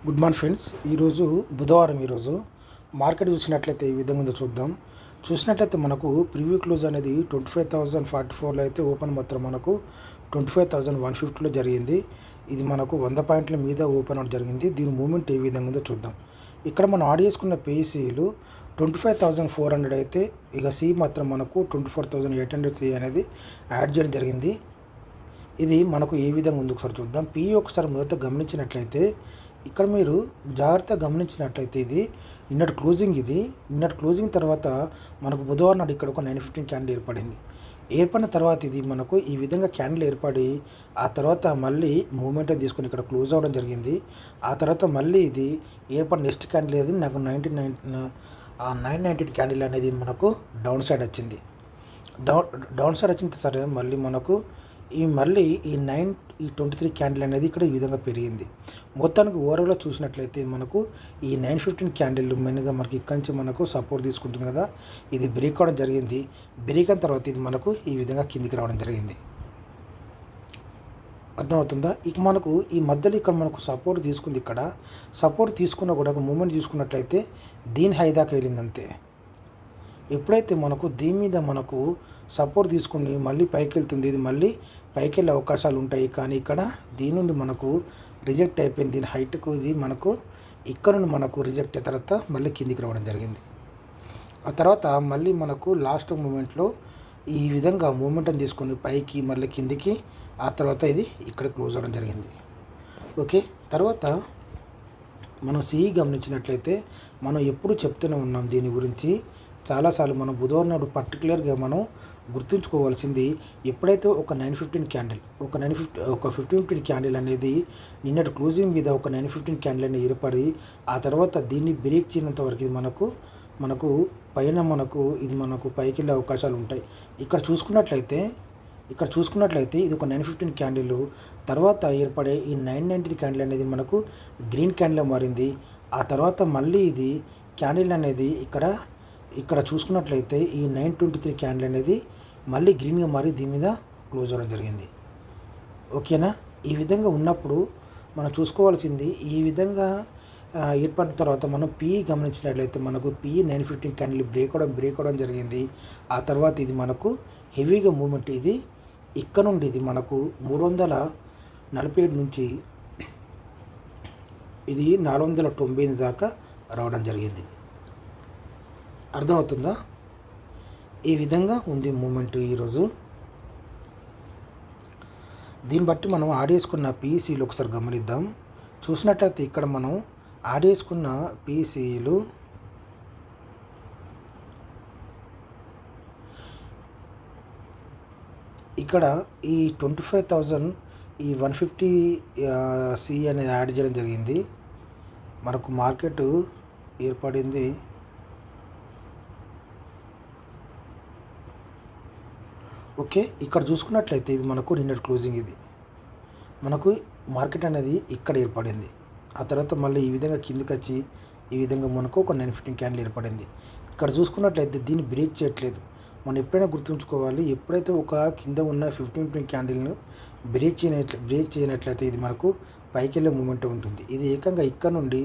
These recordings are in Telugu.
Good morning friends. ఈరోజు బుధవారం. ఈరోజు మార్కెట్ చూసినట్లయితే ఈ విధంగా ఉందో చూద్దాం. చూసినట్లయితే మనకు ప్రివ్యూ క్లోజ్ అనేది 25,044లో అయితే ఓపెన్ మాత్రం మనకు 25,150లో జరిగింది. ఇది మనకు 100 పాయింట్ల మీద ఓపెన్ అవడం జరిగింది. దీని మూమెంట్ ఏ విధంగా ఉందో చూద్దాం. ఇక్కడ మనం ఆడ్ చేసుకున్న పేసీలు 25,400 అయితే ఇక సి మాత్రం మనకు 24,800 సి అనేది యాడ్ చేయడం జరిగింది. ఇది మనకు ఏ విధంగా ఉంది ఒకసారి చూద్దాం. పి ఒకసారి మొదట గమనించినట్లయితే ఇక్కడ మీరు జాగ్రత్తగా గమనించినట్లయితే ఇది నిన్నటి క్లోజింగ్ తర్వాత మనకు బుధవారం నాడు ఇక్కడ ఒక 915 క్యాండిల్ ఏర్పడిన తర్వాత ఇది మనకు ఈ విధంగా క్యాండిల్ ఏర్పడి ఆ తర్వాత మళ్ళీ మూమెంట్ తీసుకొని ఇక్కడ క్లోజ్ అవ్వడం జరిగింది. ఆ తర్వాత మళ్ళీ ఇది ఏర్పడిన నెక్స్ట్ క్యాండిల్ అనేది నాకు 919 క్యాండిల్ అనేది మనకు డౌన్ సైడ్ వచ్చింది. డౌన్ సైడ్ వచ్చిన సరే మళ్ళీ మనకు ఈ 23 క్యాండిల్ అనేది ఇక్కడ ఈ విధంగా పెరిగింది. మొత్తానికి ఓవరాల్గా చూసినట్లయితే మనకు ఈ 915 క్యాండిల్ మెయిన్గా మనకి ఇక్కడి నుంచి మనకు సపోర్ట్ తీసుకుంటుంది కదా, ఇది బ్రేక్ అవడం జరిగింది. బ్రేక్ అయిన తర్వాత ఇది మనకు ఈ విధంగా కిందికి రావడం జరిగింది. అర్థమవుతుందా? ఇక మనకు ఈ మధ్యలో ఇక్కడ మనకు సపోర్ట్ తీసుకుంది. ఇక్కడ సపోర్ట్ తీసుకున్న కూడా ఒక మూమెంట్ చూసుకున్నట్లయితే దీని హై దాకా వెళ్ళింది అంతే. ఎప్పుడైతే మనకు దీని మీద మనకు సపోర్ట్ తీసుకుని మళ్ళీ పైకి వెళ్తుంది, ఇది మళ్ళీ పైకి వెళ్ళే అవకాశాలు ఉంటాయి. కానీ ఇక్కడ దీని నుండి మనకు రిజెక్ట్ అయిపోయింది. దీని హైట్కు ఇది మనకు ఇక్కడ నుండి మనకు రిజెక్ట్ అయిన తర్వాత మళ్ళీ కిందికి రావడం జరిగింది. ఆ తర్వాత మళ్ళీ మనకు లాస్ట్ మూమెంట్లో ఈ విధంగా మూమెంట్ని తీసుకొని పైకి మళ్ళీ కిందికి, ఆ తర్వాత ఇది ఇక్కడ క్లోజ్ అవ్వడం జరిగింది. ఓకే, తర్వాత మనం సిఈ గమనించినట్లయితే మనం ఎప్పుడు చెప్తూనే ఉన్నాం దీని గురించి చాలాసార్లు. మనం బుధవారం నాడు పర్టికులర్గా మనం గుర్తుంచుకోవాల్సింది, ఎప్పుడైతే ఒక 15 క్యాండిల్ అనేది నిన్నటి క్లోజింగ్ మీద ఒక 915 క్యాండిల్ అనేది ఏర్పడి ఆ తర్వాత దీన్ని బ్రేక్ చేయనంత వరకు ఇది మనకు పైన ఇది మనకు పైకి వెళ్ళే అవకాశాలు ఉంటాయి. ఇక్కడ చూసుకున్నట్లయితే ఇది ఒక 915 క్యాండిల్ తర్వాత ఏర్పడే ఈ 919 క్యాండిల్ అనేది మనకు గ్రీన్ క్యాండిల్ మారింది. ఆ తర్వాత మళ్ళీ ఇది క్యాండిల్ అనేది ఇక్కడ చూసుకున్నట్లయితే ఈ 923 క్యాండిల్ అనేది మళ్ళీ గ్రీన్గా మారి దీని మీద క్లోజ్ అవ్వడం జరిగింది. ఓకేనా? ఈ విధంగా ఉన్నప్పుడు మనం చూసుకోవాల్సింది, ఈ విధంగా ఏర్పడిన తర్వాత మనం పిఈ గమనించినట్లయితే మనకు పిఈ 915 క్యాండిల్ బ్రేక్ అవడం జరిగింది. ఆ తర్వాత ఇది మనకు హెవీగా మూమెంట్, ఇది ఇక్కడ నుండి ఇది మనకు 347 నుంచి ఇది 498 దాకా రావడం జరిగింది. అర్థమవుతుందా? ఈ విధంగా ఉంది మూమెంట్ ఈరోజు. దీన్ని బట్టి మనం ఆడేసుకున్న పీఈసీలు ఒకసారి గమనిద్దాం. చూసినట్లయితే ఇక్కడ మనం ఆడేసుకున్న పీఈసీలు ఇక్కడ ఈ 25,150 సి అనేది యాడ్ చేయడం జరిగింది. మనకు మార్కెట్ ఏర్పడింది ఓకే. ఇక్కడ చూసుకున్నట్లయితే ఇది మనకు నిన్నటి క్లోజింగ్, ఇది మనకు మార్కెట్ అనేది ఇక్కడ ఏర్పడింది. ఆ తర్వాత మళ్ళీ ఈ విధంగా కిందికి వచ్చి ఈ విధంగా మనకు ఒక 915 క్యాండిల్ ఏర్పడింది. ఇక్కడ చూసుకున్నట్లయితే దీన్ని బ్రేక్ చేయట్లేదు. మనం ఎప్పుడైనా గుర్తుంచుకోవాలి, ఎప్పుడైతే ఒక కింద ఉన్న 15 క్యాండిల్ను బ్రేక్ చేయనట్లయితే ఇది మనకు పైకి వెళ్ళే మూమెంట్ ఉంటుంది. ఇది ఏకంగా ఇక్కడ నుండి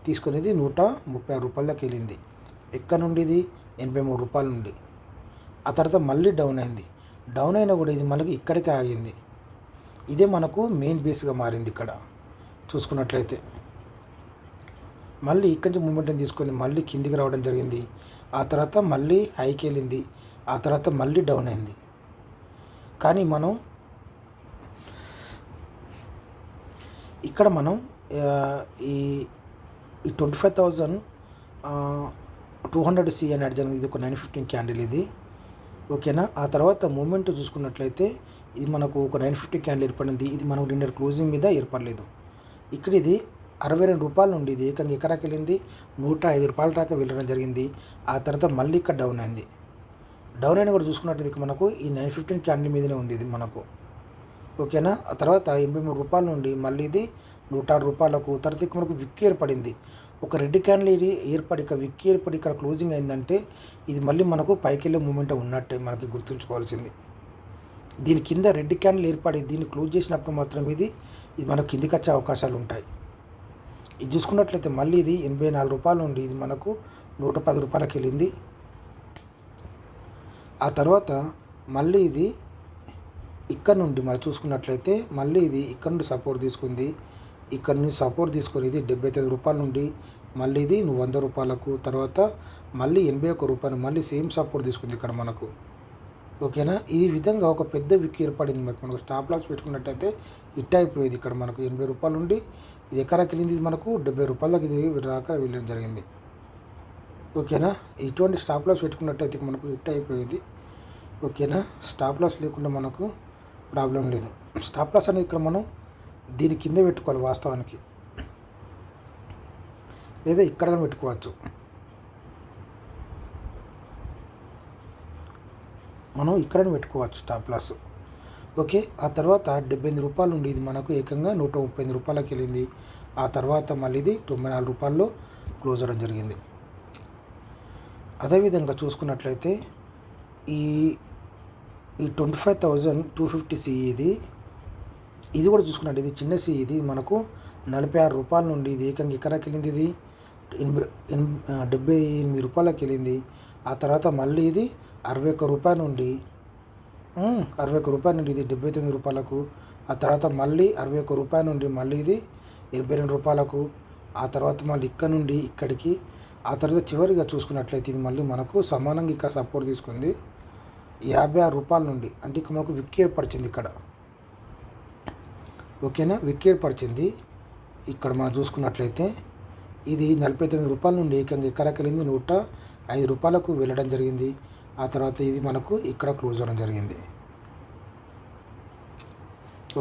తీసుకునేది 136 రూపాయల దాకా వెళ్ళింది. ఇక్కడ నుండి ఇది 83 రూపాయల నుండి, ఆ తర్వాత మళ్ళీ డౌన్ అయింది. డౌన్ అయినా కూడా ఇది మనకి ఇక్కడికే ఆగింది. ఇదే మనకు మెయిన్ బేస్గా మారింది. ఇక్కడ చూసుకున్నట్లయితే మళ్ళీ ఇక్కడి నుంచి మూమెంట్ని తీసుకొని మళ్ళీ కిందికి రావడం జరిగింది. ఆ తర్వాత మళ్ళీ హైకి వెళ్ళింది. ఆ తర్వాత మళ్ళీ డౌన్ అయింది. కానీ మనం ఇక్కడ ఈ 25,200 సి అని యాడ్ జరిగింది. ఇది ఒక 915 క్యాండిల్ ఇది. ఓకేనా? ఆ తర్వాత మూమెంట్ చూసుకున్నట్లయితే ఇది మనకు ఒక 950 క్యాండిల్ ఏర్పడింది. ఇది మనకు నిన్న క్లోజింగ్ మీద ఏర్పడలేదు. ఇక్కడ ఇది 62 రూపాయల నుండి ఇది ఏకంగా ఎక్కడికి వెళ్ళింది, 105 రూపాయల దాకా వెళ్ళడం జరిగింది. ఆ తర్వాత మళ్ళీ ఇక్కడ డౌన్ అయింది. డౌన్ అయినా కూడా చూసుకున్నట్లయితే మనకు ఈ 915 క్యాండిల్ మీదనే ఉంది ఇది మనకు. ఓకేనా? ఆ తర్వాత 83 రూపాయల నుండి మళ్ళీ ఇది 106 రూపాయలకు, తర్వాత ఇక్కడ మనకు విక్కి ఏర్పడింది. ఒక రెడ్ క్యాండిల్ ఏర్పడి ఇక్కడ క్లోజింగ్ అయిందంటే ఇది మళ్ళీ మనకు పైకి వెళ్ళే మూమెంట్ ఉన్నట్టే మనకి గుర్తుంచుకోవాల్సింది. దీని కింద రెడ్ క్యాండిల్ ఏర్పడి దీన్ని క్లోజ్ చేసినప్పుడు మాత్రం ఇది మనకు కిందికి వచ్చే అవకాశాలు ఉంటాయి. ఇది చూసుకున్నట్లయితే మళ్ళీ ఇది 84 రూపాయల నుండి ఇది మనకు 110 రూపాయలకి వెళ్ళింది. ఆ తర్వాత మళ్ళీ ఇది ఇక్కడ నుండి మనం చూసుకున్నట్లయితే మళ్ళీ ఇది ఇక్కడ నుండి సపోర్ట్ తీసుకుంది. ఇక్కడ నుండి సపోర్ట్ తీసుకొని ఇది 75 రూపాయల నుండి మళ్ళీ ఇది 100 రూపాయలకు, తర్వాత మళ్ళీ 81 రూపాయలు మళ్ళీ సేమ్ సపోర్ట్ తీసుకుంది ఇక్కడ మనకు. ఓకేనా, ఈ విధంగా ఒక పెద్ద విక్ ఏర్పడింది. మనకు స్టాప్ లాస్ పెట్టుకున్నట్టయితే హిట్ అయిపోయేది. ఇక్కడ మనకు 80 రూపాయల నుండి ఇది ఎక్కడికి వెళ్ళింది, ఇది మనకు 70 రూపాయలకి ఇది రాక వెళ్ళడం జరిగింది. ఓకేనా, ఇటువంటి స్టాప్ లాస్ పెట్టుకున్నట్టయితే మనకు హిట్ అయిపోయేది. ఓకేనా, స్టాప్ లాస్ లేకుండా మనకు ప్రాబ్లం లేదు. స్టాప్ లాస్ అనేది ఇక్కడ మనం దీని కింద పెట్టుకోవాలి వాస్తవానికి, లేదా ఇక్కడ కానీ పెట్టుకోవచ్చు. మనం ఇక్కడ పెట్టుకోవచ్చు స్టాప్ లాస్. ఓకే, ఆ తర్వాత 78 రూపాయల నుండి ఇది మనకు ఏకంగా 138 రూపాయలకి వెళ్ళింది. ఆ తర్వాత మళ్ళీ ఇది 94 రూపాయల్లో క్లోజ్ అవ్వడం జరిగింది. అదేవిధంగా చూసుకున్నట్లయితే ఈ 25,250 సిఈ ఇది కూడా చూసుకున్నట్టు ఇది చిన్న సిఈ, ఇది మనకు 46 రూపాయల నుండి ఇది ఏకంగా ఎక్కడికి వెళ్ళింది, ఇది 78 రూపాయలకి వెళ్ళింది. ఆ తర్వాత మళ్ళీ ఇది 61 రూపాయల నుండి 61 రూపాయల నుండి ఇది 79 రూపాయలకు. ఆ తర్వాత మళ్ళీ 61 రూపాయల నుండి మళ్ళీ ఇది 82 రూపాయలకు. ఆ తర్వాత మళ్ళీ ఇక్కడ నుండి ఇక్కడికి. ఆ తర్వాత చివరిగా చూసుకున్నట్లయితే ఇది మళ్ళీ మనకు సమానంగా ఇక్కడ సపోర్ట్ తీసుకుంది 56 రూపాయల నుండి. అంటే ఇక్కడ మనకు విక్ ఏర్పరిచింది ఇక్కడ. ఓకేనా, విక్ ఏర్పరిచింది ఇక్కడ మనం చూసుకున్నట్లయితే ఇది 49 రూపాయల నుండి ఏకంగా ఎక్కడికి వెళ్ళింది 105 రూపాయలకు వెళ్ళడం జరిగింది. ఆ తర్వాత ఇది మనకు ఇక్కడ క్లోజ్ అవ్వడం జరిగింది.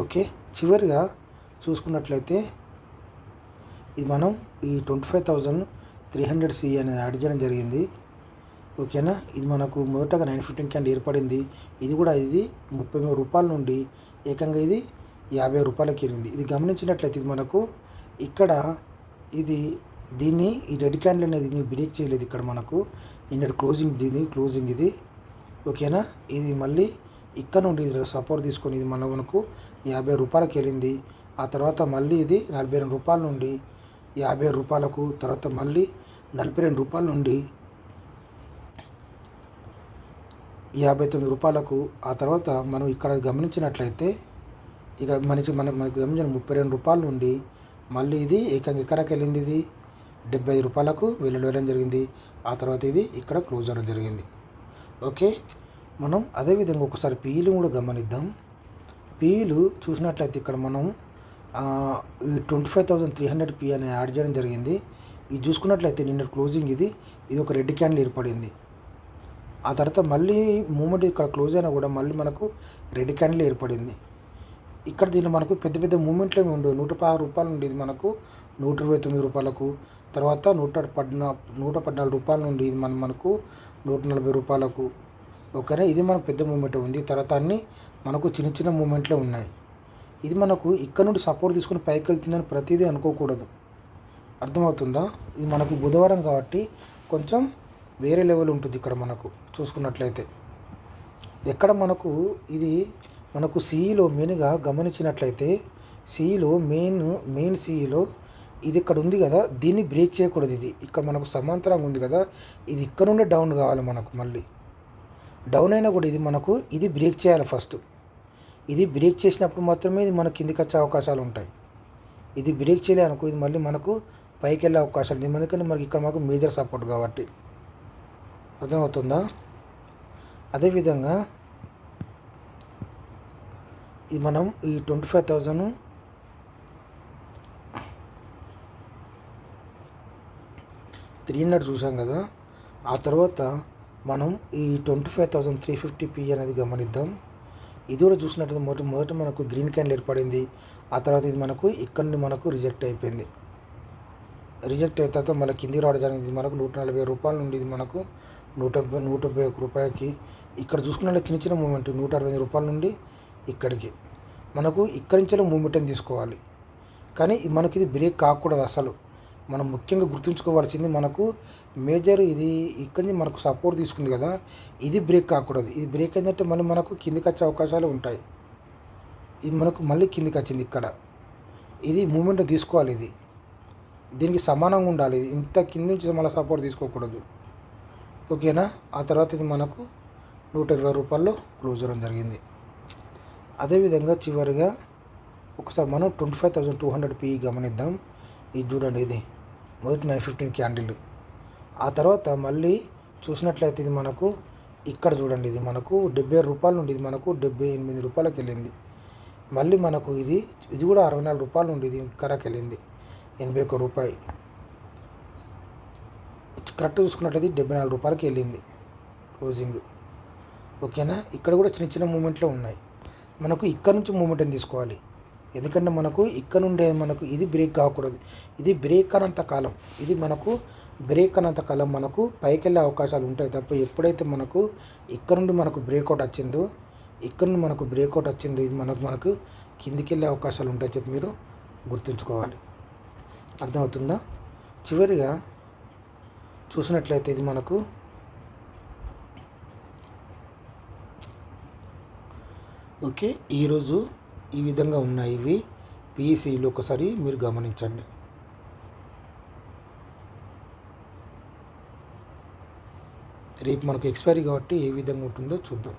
ఓకే, చివరిగా చూసుకున్నట్లయితే ఇది మనం ఈ 25,300 సిఈ అనేది యాడ్ చేయడం జరిగింది. ఓకేనా, ఇది మనకు మొదటగా 915 క్యాండ్ ఏర్పడింది. ఇది కూడా ఇది 33 రూపాయల నుండి ఏకంగా ఇది 50 రూపాయలకి వెళ్ళింది. ఇది గమనించినట్లయితే ఇది మనకు ఇక్కడ ఇది దీన్ని ఈ రెడ్ క్యాండిల్ అనేది దీన్ని బ్రేక్ చేయలేదు. ఇక్కడ మనకు నిన్నటి క్లోజింగ్ ఇది. ఓకేనా, ఇది మళ్ళీ ఇక్కడ నుండి సపోర్ట్ తీసుకొని ఇది మనకు 50 రూపాయలకి వెళ్ళింది. ఆ తర్వాత మళ్ళీ ఇది 42 రూపాయల నుండి 50 రూపాయలకు, తర్వాత మళ్ళీ 42 రూపాయల నుండి 59 రూపాయలకు. ఆ తర్వాత మనం ఇక్కడ గమనించినట్లయితే ఇక మనకు గమనించిన 32 రూపాయల నుండి మళ్ళీ ఇది ఏకంగా ఎక్కడికి వెళ్ళింది, ఇది 75 రూపాయలకు వెళ్ళడం జరిగింది. ఆ తర్వాత ఇది ఇక్కడ క్లోజ్ అవ్వడం జరిగింది. ఓకే, మనం అదేవిధంగా ఒకసారి పీఈలు కూడా గమనిద్దాం. పీఈలు చూసినట్లయితే ఇక్కడ మనం ఈ 25,300 పీ అనేది యాడ్ చేయడం జరిగింది. ఇది చూసుకున్నట్లయితే నిన్న క్లోజింగ్ ఇది ఒక రెడ్ క్యాండిల్ ఏర్పడింది. ఆ తర్వాత మళ్ళీ మూమెంట్ ఇక్కడ క్లోజ్ అయినా కూడా మళ్ళీ మనకు రెడ్ క్యాండిల్ ఏర్పడింది. ఇక్కడ దీన్ని మనకు పెద్ద పెద్ద మూమెంట్లు ఏమి ఉండవు. 116 రూపాయల నుండి ఇది మనకు 129 రూపాయలకు, తర్వాత 114 రూపాయల నుండి ఇది మనకు 140 రూపాయలకు. ఓకేనా, ఇది మనకు పెద్ద మూమెంట్ ఉంది. తర్వాత అన్నీ మనకు చిన్న చిన్న మూమెంట్లే ఉన్నాయి. ఇది మనకు ఇక్కడ నుండి సపోర్ట్ తీసుకుని పైకి వెళ్తుందని ప్రతిదీ అనుకోకూడదు. అర్థమవుతుందా? ఇది మనకు బుధవారం కాబట్టి కొంచెం వేరే లెవెల్ ఉంటుంది. ఇక్కడ మనకు చూసుకున్నట్లయితే ఎక్కడ మనకు ఇది మనకు సిఈలో మెయిన్గా గమనించినట్లయితే సిఈలో మెయిన్ సిఈలో ఇది ఇక్కడ ఉంది కదా, దీన్ని బ్రేక్ చేయకూడదు. ఇది ఇక్కడ మనకు సమాంతరంగా ఉంది కదా, ఇది ఇక్కడ నుండి డౌన్ కావాలి. మనకు మళ్ళీ డౌన్ అయినా కూడా ఇది బ్రేక్ చేయాలి ఫస్ట్. ఇది బ్రేక్ చేసినప్పుడు మాత్రమే ఇది మన కిందికి వచ్చే అవకాశాలు ఉంటాయి. ఇది బ్రేక్ చేయలే అనుకో, ఇది మళ్ళీ మనకు పైకి వెళ్ళే అవకాశాలు ఉంది. ఎందుకంటే మనకి ఇక్కడ మాకు మేజర్ సపోర్ట్ కాబట్టి. అర్థమవుతుందా? అదేవిధంగా ఇది మనం ఈ 25,300 చూసాం కదా. ఆ తర్వాత మనం ఈ 25,350 పీ అనేది గమనిద్దాం. ఇది కూడా చూసినట్టు మొదట మనకు గ్రీన్ క్యాండిల్ ఏర్పడింది. ఆ తర్వాత ఇది మనకు ఇక్కడ నుండి మనకు రిజెక్ట్ అయిపోయింది. రిజెక్ట్ అయిన తర్వాత మళ్ళీ కిందికి రావడం జరిగింది. మనకు 140 రూపాయల నుండి ఇది మనకు 151 రూపాయలకి. ఇక్కడ చూసుకున్న చిన్న చిన్న మూమెంట్ 165 రూపాయల నుండి ఇక్కడికి మనకు ఇక్కడి నుంచి మూమెంట్ అని తీసుకోవాలి. కానీ మనకి ఇది బ్రేక్ కాకూడదు అసలు. మనం ముఖ్యంగా గుర్తుంచుకోవాల్సింది మనకు మేజర్ ఇది ఇక్కడి నుంచి మనకు సపోర్ట్ తీసుకుంది కదా, ఇది బ్రేక్ కాకూడదు. ఇది బ్రేక్ అయిందంటే మళ్ళీ మనకు కిందికి వచ్చే అవకాశాలు ఉంటాయి. ఇది మనకు మళ్ళీ కిందికి వచ్చింది. ఇక్కడ ఇది మూమెంట్ తీసుకోవాలి. ఇది దీనికి సమానంగా ఉండాలి. ఇంత కింద నుంచి మళ్ళీ సపోర్ట్ తీసుకోకూడదు. ఓకేనా. ఆ తర్వాత ఇది మనకు 120 రూపాయల్లో క్లోజ్ అవ్వడం జరిగింది. అదేవిధంగా చివరిగా ఒకసారి మనం 25,200 PE గమనిద్దాం. ఇది చూడండి, ఇది మొదటి 915 క్యాండిల్. ఆ తర్వాత మళ్ళీ చూసినట్లయితే ఇది మనకు ఇక్కడ చూడండి, ఇది మనకు 76 రూపాయల నుండి ఇది మనకు 78 రూపాయలకు వెళ్ళింది. మళ్ళీ మనకు ఇది కూడా 64 రూపాయల నుండి ఇది కరకు వెళ్ళింది 81 రూపాయి. కరెక్ట్ చూసుకున్నట్లయితే 74 రూపాయలకి వెళ్ళింది క్లోజింగ్. ఓకేనా. ఇక్కడ కూడా చిన్న చిన్న మూమెంట్లో ఉన్నాయి. మనకు ఇక్కడ నుంచి మూమెంట్ తీసుకోవాలి. ఎందుకంటే మనకు ఇక్కడ నుండే మనకు ఇది బ్రేక్ కాకూడదు. ఇది బ్రేక్ అనంత కాలం, ఇది మనకు బ్రేక్ అనంత కాలం మనకు పైకి వెళ్ళే అవకాశాలు ఉంటాయి తప్ప ఎప్పుడైతే మనకు ఇక్కడ నుండి మనకు బ్రేక్అవుట్ వచ్చిందో, ఇక్కడ నుండి మనకు బ్రేక్అవుట్ వచ్చిందో ఇది మనకు కిందికి వెళ్ళే అవకాశాలు ఉంటాయి చెప్పి మీరు గుర్తుంచుకోవాలి. అర్థమవుతుందా. చివరిగా చూసినట్లయితే ఇది మనకు ఓకే, ఈరోజు ఈ విధంగా ఉన్నాయి ఇవి పీఈసీలు. ఒకసారి మీరు గమనించండి. రేపు మనకు ఎక్స్పైరీ కాబట్టి ఏ విధంగా ఉంటుందో చూద్దాం.